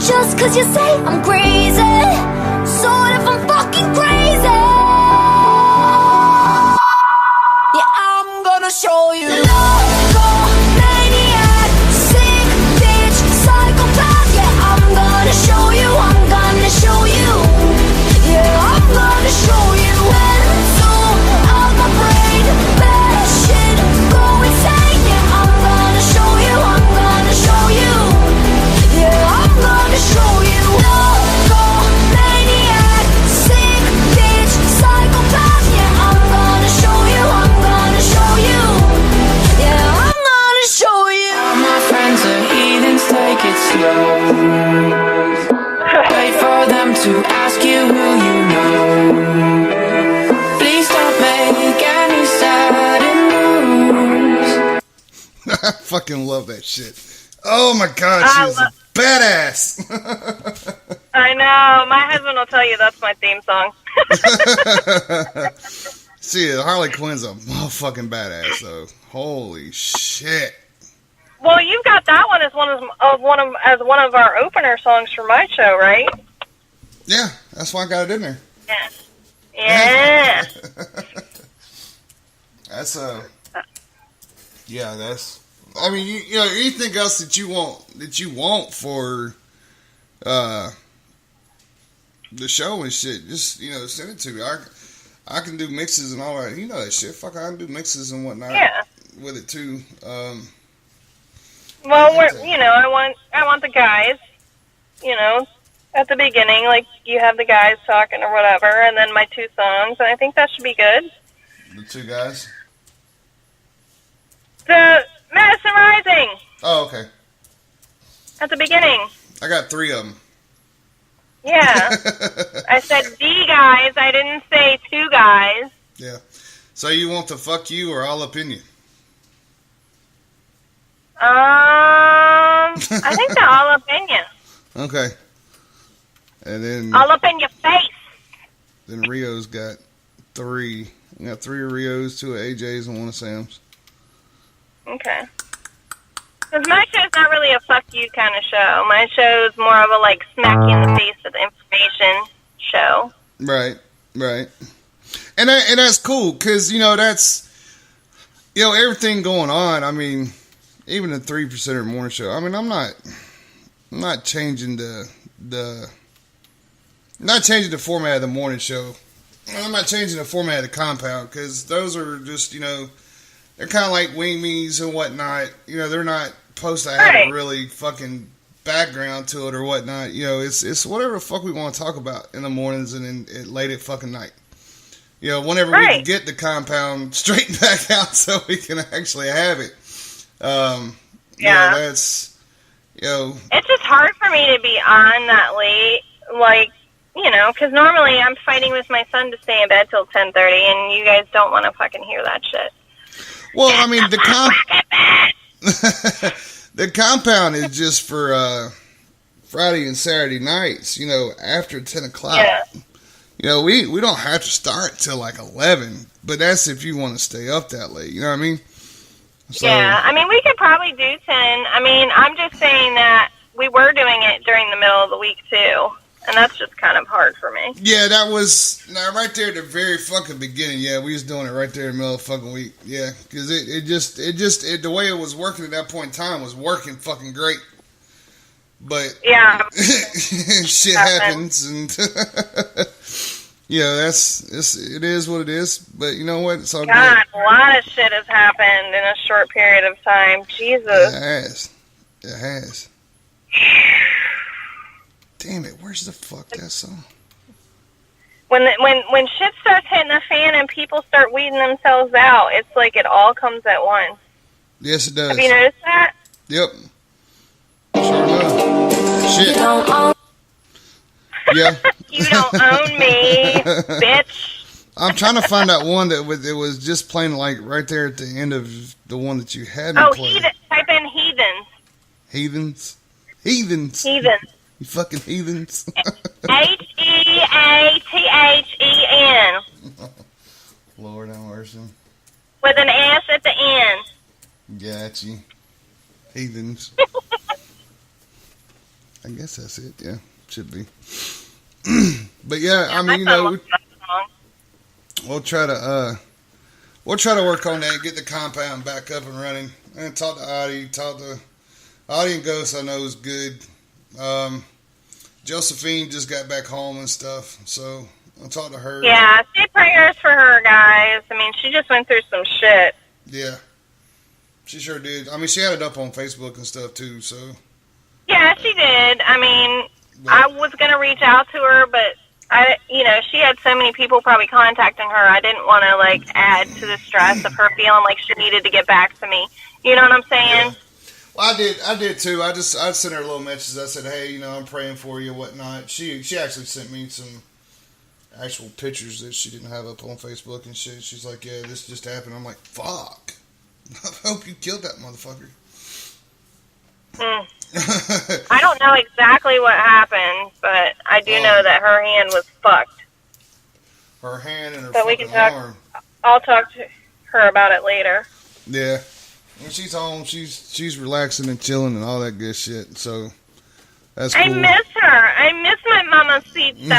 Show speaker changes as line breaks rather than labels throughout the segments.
Just 'cause you say I'm crazy, sort of I'm fucking crazy. Yeah, I'm gonna show you. Loco, maniac, sick bitch, psychopath. Yeah, I'm gonna show you. I'm gonna show you. Yeah, I'm gonna show you. Mental out my brain, bad shit, go insane. Yeah, I'm gonna show you. I'm gonna show you. Yeah, I'm gonna show you. Loco, maniac, sick bitch, psychopath. Yeah, I'm gonna show you. I'm gonna show you. Yeah, I'm gonna show you.
All my friends are heathens, take it slow. Wait for them to ask you who you know. Please don't make any sudden moves.
I fucking love that shit. Oh my god, she's a badass.
I know. My husband will tell you that's my theme song.
See, Harley Quinn's a motherfucking badass, though. Holy shit.
Well, you've got that one as one of our opener songs for my show, right?
Yeah, that's why I got it in there.
Yeah. Yeah.
That's yeah, that's. I mean, you know, anything else that you want for the show and shit, just, you know, send it to me. I can do mixes and all that. You know that shit. Fuck, I can do mixes and whatnot with it too.
Well, I want the guys, you know, at the beginning, like you have the guys talking or whatever, and then my two songs, and I think that should be good.
The two guys?
The Madison Rising.
Oh, okay.
At the beginning.
I got 3 of them.
Yeah. I said the guys. I didn't say 2 guys.
Yeah. So you want the fuck you or all up in you?
I think they're all up in you.
Okay. And then
all up in your face.
Then Rio's got 3. We got 3 of Rio's, 2 of AJ's, and 1 of Sam's.
Okay. Because my show's not really a fuck you kind of show. My show's more of a like smack you in the face with information show.
Right, right. And that's cool because, you know, that's, you know, everything going on. I mean, even the 3% morning show. I mean, I'm not changing the format of the morning show. I'm not changing the format of the compound because those are just, you know, they're kind of like wing me's and whatnot. You know, they're not supposed to have a really fucking background to it or whatnot. You know, it's whatever the fuck we want to talk about in the mornings and then late at fucking night. You know, whenever we can get the compound straightened back out so we can actually have it. You know, that's, you know.
It's just hard for me to be on that late, like, you know, because normally I'm fighting with my son to stay in bed till 10:30, and you guys don't want to fucking hear that shit.
Well, I mean, the compound is just for Friday and Saturday nights, you know, after 10 o'clock. Yeah. You know, we don't have to start till like 11, but that's if you want to stay up that late, you know what I mean? So,
yeah, I mean, we could probably do 10. I mean, I'm just saying that we were doing it during the middle of the week, too. And that's just kind of hard for me.
Yeah, that was right there at the very fucking beginning. Yeah, we was doing it right there in the middle of the fucking week. Yeah, because it just the way it was working at that point in time was working fucking great. But
yeah,
shit happens, and yeah, it is what it is. But you know what? It's all
good. A lot of shit has happened in a short period of time. Jesus,
it has. Damn it! Where's the fuck that song?
When shit starts hitting the fan and people start weeding themselves out, it's like it all comes at once.
Yes, it does.
Have you noticed that?
Yep. Sure enough. Shit.
You don't own.
Yeah.
You don't own me, bitch.
I'm trying to find that one that was just playing like right there at the end of the one that you had.
Oh, type in heathens.
Heathens. You fucking heathens.
Heathen.
Lord have mercy.
With an S at the end.
Got you. Heathens. I guess that's it. Yeah, should be. But yeah, I mean, we'll try to work on that, get the compound back up and running, and talk to Audie. Audie and Ghost, I know, is good. Josephine just got back home and stuff, so I'll talk to her.
Yeah, say prayers for her, guys. I mean, she just went through some shit.
Yeah, she sure did. I mean, she had it up on Facebook and stuff too, so.
Yeah, she did. I mean, I was going to reach out to her, but she had so many people probably contacting her. I didn't want to, like, add to the stress of her feeling like she needed to get back to me. You know what I'm saying?
Yeah. Well, I did too. I sent her little messages. I said, hey, I'm praying for you, whatnot. She actually sent me some actual pictures that she didn't have up on Facebook and shit. She's like, yeah, this just happened. I'm like, fuck. I hope you killed that motherfucker.
I don't know exactly what happened, but I do know that her hand was fucked.
Her hand and her
but
fucking arm.
I'll talk to her about it later.
Yeah. When she's home, she's relaxing and chilling and all that good shit. So that's cool.
I miss her. I miss my mamacita.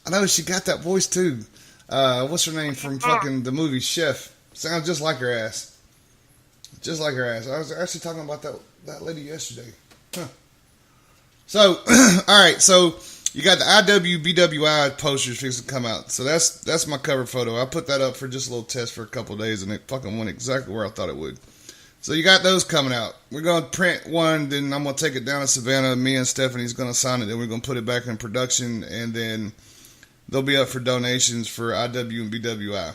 I know she got that voice too. What's her name from fucking the movie Chef? Sounds just like her ass. Just like her ass. I was actually talking about that lady yesterday. Huh. So, all right. So you got the IWBWI posters fixing to come out. So that's my cover photo. I put that up for just a little test for a couple of days, and it fucking went exactly where I thought it would. So you got those coming out. We're going to print one, then I'm going to take it down to Savannah. Me and Stephanie's going to sign it, then we're going to put it back in production, and then they'll be up for donations for IW and BWI.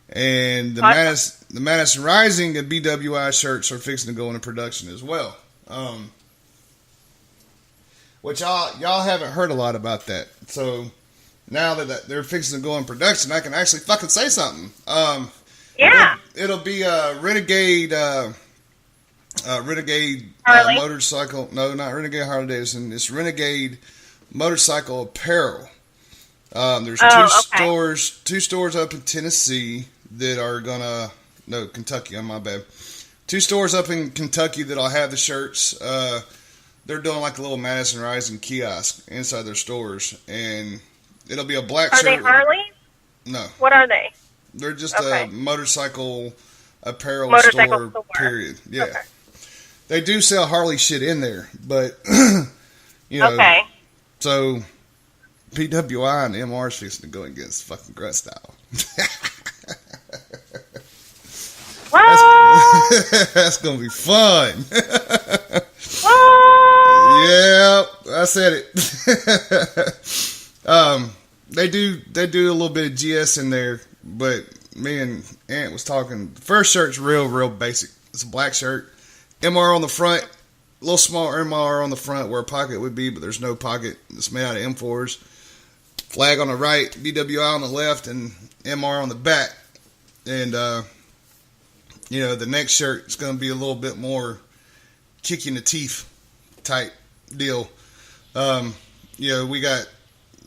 And the Madison Rising and BWI shirts are fixing to go into production as well. Which y'all haven't heard a lot about that. So now that they're fixing to go in production, I can actually fucking say something.
Yeah.
It'll be a Renegade motorcycle. No, not Renegade Harley Davidson. It's Renegade motorcycle apparel. There's two stores up in Tennessee that are Kentucky. My bad. 2 stores up in Kentucky that'll have the shirts. They're doing like a little Madison Rising kiosk inside their stores, and it'll be a black shirt.
Are they Harley?
No.
What are they?
They're just a motorcycle apparel store, period. Yeah. Okay. They do sell Harley shit in there, but,
Okay.
So, PWI and MR is fixing to go against fucking Grunt Style. That's going to be fun. Yeah, I said it. They do a little bit of GS in there, but me and Ant was talking. The first shirt's real basic. It's a black shirt, MR on the front, a little small MR on the front where a pocket would be, but there's no pocket. It's made out of M4s. Flag on the right, BWI on the left, and MR on the back. And the next shirt is going to be a little bit more kick you in the teeth type deal. We got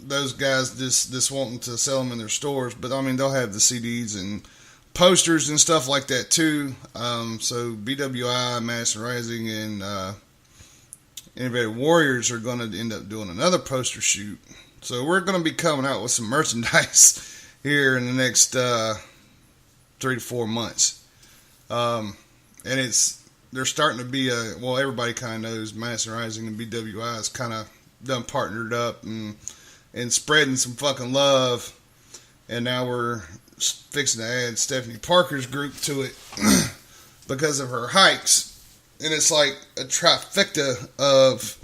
those guys just wanting to sell them in their stores, but I mean they'll have the CDs and posters and stuff like that too. So BWI, Madison Rising, and Innovative Warriors are going to end up doing another poster shoot. So we're going to be coming out with some merchandise here in the next 3 to 4 months, and they're starting to be everybody kind of knows Madison Rising and BWI is kind of done partnered up and spreading some fucking love, and now we're fixing to add Stephanie Parker's group to it because of her hikes, and it's like a trifecta of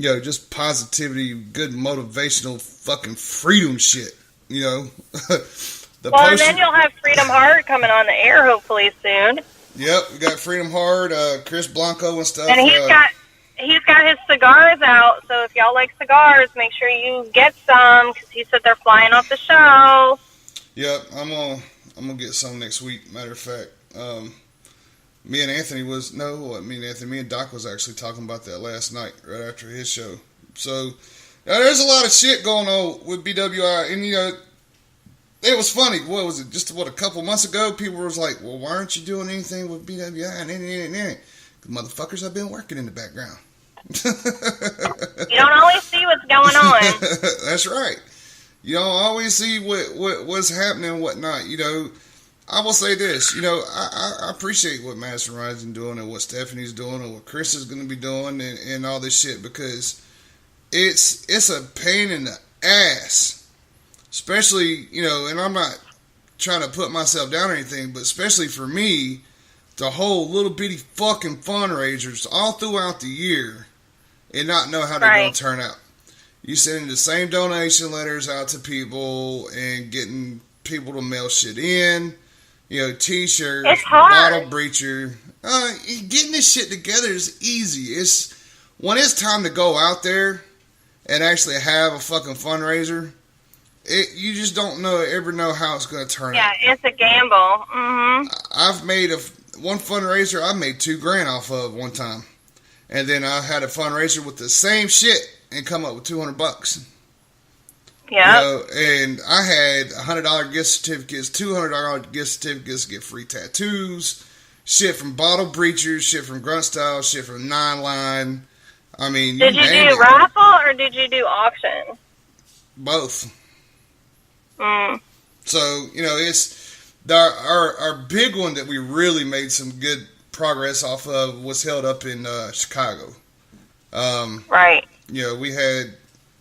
just positivity, good motivational fucking freedom shit,
and then you'll have Freedom Heart coming on the air hopefully soon.
Yep, we got Freedom Heart, Chris Blanco and stuff.
And he's got his cigars out, so if y'all like cigars, make sure you get some, because he said they're flying off the show.
Yep, I'm gonna get some next week, matter of fact. Me and Doc was actually talking about that last night, right after his show. So, there's a lot of shit going on with BWI, and it was funny. What was it? Just a couple months ago, people was like, "Well, why aren't you doing anything with BWI?" The motherfuckers have been working in the background.
You don't always see what's going on.
That's right. You don't always see what's happening and whatnot. You know, I will say this. You know, I appreciate what Madison Rising doing and what Stephanie's doing and what Chris is going to be doing and all this shit, because it's a pain in the ass. Especially, you know, and I'm not trying to put myself down or anything, but especially for me, to hold little bitty fucking fundraisers all throughout the year and not know how they're going to turn out. You sending the same donation letters out to people and getting people to mail shit in, you know, t-shirts, bottle breacher. Getting this shit together is easy. It's when it's time to go out there and actually have a fucking fundraiser, you just don't ever know how it's going to turn out.
Yeah, it's a gamble. Mm-hmm.
I've made one fundraiser I made $2,000 off of one time. And then I had a fundraiser with the same shit and come up with $200.
Yeah.
You know, and I had $100 gift certificates, $200 gift certificates to get free tattoos, shit from Bottle Breachers, shit from Grunt Style, shit from Nine Line. I mean,
did you do raffle or did you do auction?
Both.
Mm.
So, you know, it's our big one that we really made some good progress off of was held up in Chicago.
Right.
You know, we had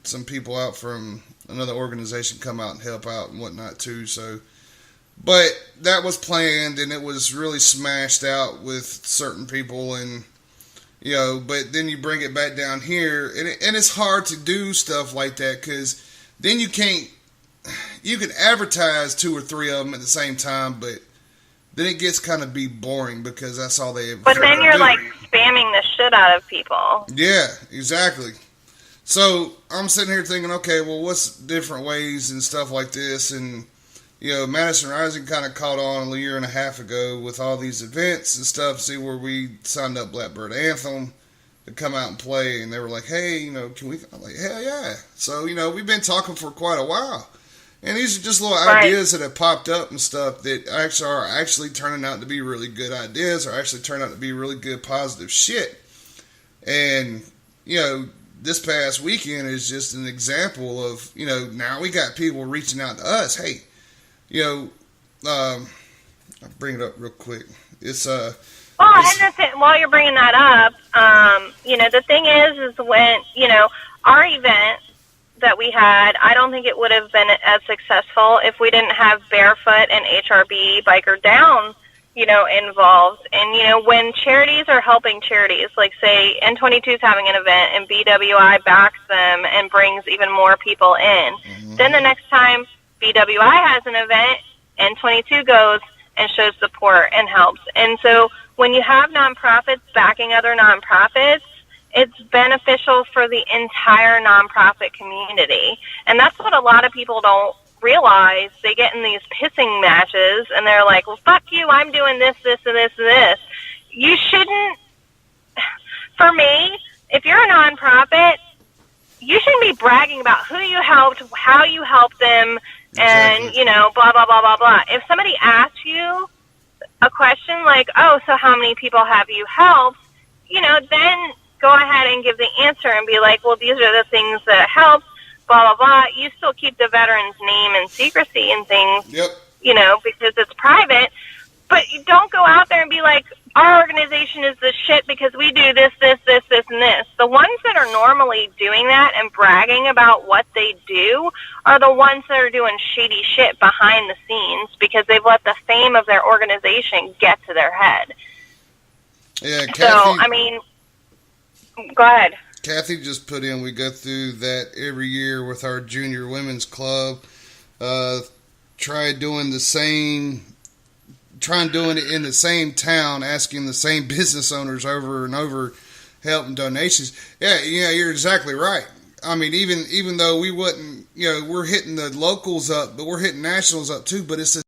some people out from another organization come out and help out and whatnot too. So, but that was planned and it was really smashed out with certain people, and you know, but then you bring it back down here and it's hard to do stuff like that because then you can't. You can advertise 2 or 3 of them at the same time, but then it gets kind of boring because that's all they ever.
But then you're like spamming the shit out of people.
Yeah, exactly. So I'm sitting here thinking, okay, well, what's different ways and stuff like this? And, you know, Madison Rising kind of caught on a year and a half ago with all these events and stuff. See where we signed up Blackbird Anthem to come out and play. And they were like, hey, you know, can we? I'm like, hell yeah. So, you know, we've been talking for quite a while. And these are just little ideas that have popped up and stuff that are actually turning out to be really good ideas, or actually turn out to be really good positive shit. And, you know, this past weekend is just an example of, you know, now we got people reaching out to us. Hey, you know, I'll bring it up real quick. It's
well, and while you're bringing that up, you know, the thing is when, you know, our event that we had, I don't think it would have been as successful if we didn't have Barefoot and HRB Biker Down, you know, involved. And, you know, when charities are helping charities, like say N22 is having an event and BWI backs them and brings even more people in, then the next time BWI has an event, N22 goes and shows support and helps. And so when you have nonprofits backing other nonprofits, it's beneficial for the entire nonprofit community. And that's what a lot of people don't realize. They get in these pissing matches and they're like, well, fuck you, I'm doing this, this, and this, and this. You shouldn't, for me, if you're a nonprofit, you shouldn't be bragging about who you helped, how you helped them, and, you know, blah, blah, blah, blah, blah. If somebody asks you a question like, oh, so how many people have you helped, you know, then go ahead and give the answer and be like, well, these are the things that help, blah, blah, blah. You still keep the veteran's name and secrecy and things, you know, because it's private. But you don't go out there and be like, our organization is the shit because we do this, this, this, this, and this. The ones that are normally doing that and bragging about what they do are the ones that are doing shady shit behind the scenes because they've let the fame of their organization get to their head.
Yeah, Kathy,
so, I mean, go ahead.
Kathy just put in, we go through that every year with our junior women's club. Try doing it in the same town, asking the same business owners over and over, help and donations. Yeah, you're exactly right. I mean, even though we wouldn't, you know, we're hitting the locals up, but we're hitting nationals up too, but it's the